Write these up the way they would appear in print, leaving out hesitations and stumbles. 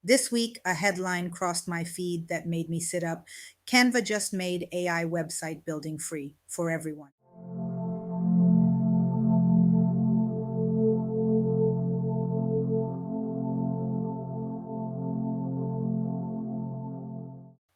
This week, a headline crossed my feed that made me sit up. Canva just made AI website building free for everyone.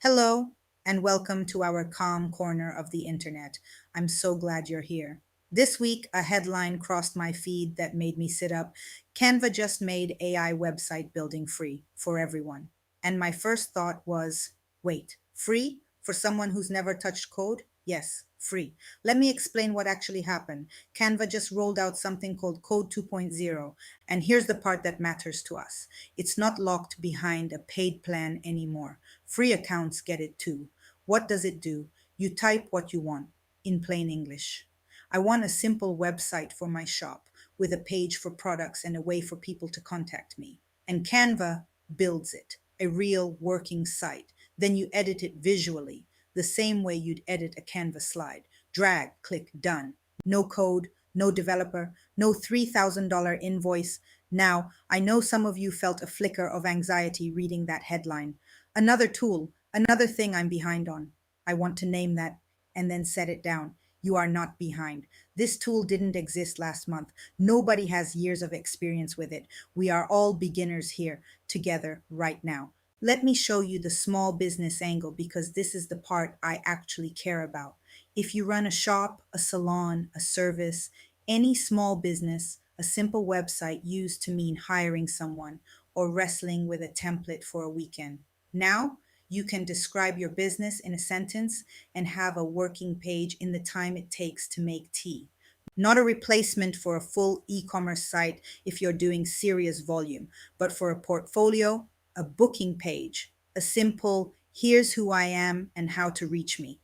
Hello, and welcome to our calm corner of the internet. I'm so glad you're here. This week, a headline crossed my feed that made me sit up. Canva just made AI website building free for everyone. And my first thought was wait, free? For someone who's never touched code? Yes, free. Let me explain what actually happened. Canva just rolled out something called Code 2.0, and here's the part that matters to us. It's not locked behind a paid plan anymore. Free accounts get it too. What does it do? You type what you want in plain English. I want a simple website for my shop with a page for products and a way for people to contact me. And Canva builds it, a real working site. Then you edit it visually, the same way you'd edit a Canva slide. Drag, click, done. No code, no developer, no $3,000 invoice. Now, I know some of you felt a flicker of anxiety reading that headline. Another tool, another thing I'm behind on. I want to name that and then set it down. You are not behind. This tool didn't exist last month. Nobody has years of experience with it. We are all beginners here together right now. Let me show you the small business angle because this is the part I actually care about. If you run a shop, a salon, a service, any small business, a simple website used to mean hiring someone or wrestling with a template for a weekend. Now, you can describe your business in a sentence and have a working page in the time it takes to make tea. Not a replacement for a full e commerce site if you're doing serious volume, but for a portfolio, a booking page, a simple here's who I am and how to reach me.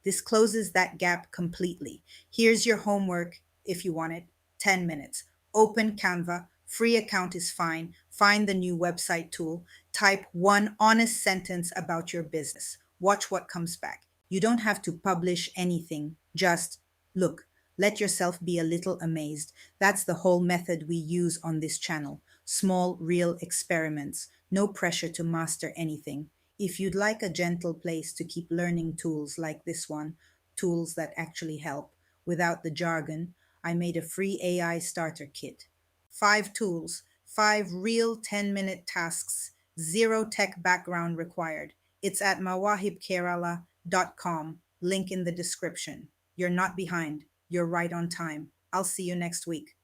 This closes that gap completely. Here's your homework if you want it 10 minutes. Open Canva, free account is fine. Find the new website tool. Type one honest sentence about your business. Watch what comes back. You don't have to publish anything, just look. Let yourself be a little amazed. That's the whole method we use on this channel. Small, real experiments. No pressure to master anything. If you'd like a gentle place to keep learning tools like this one, tools that actually help without the jargon, I made a free AI starter kit. 5 tools, 5 real 10-minute tasks, zero tech background required. It's at mawahibkerala.com. Link in the description. You're not behind. You're right on time. I'll see you next week.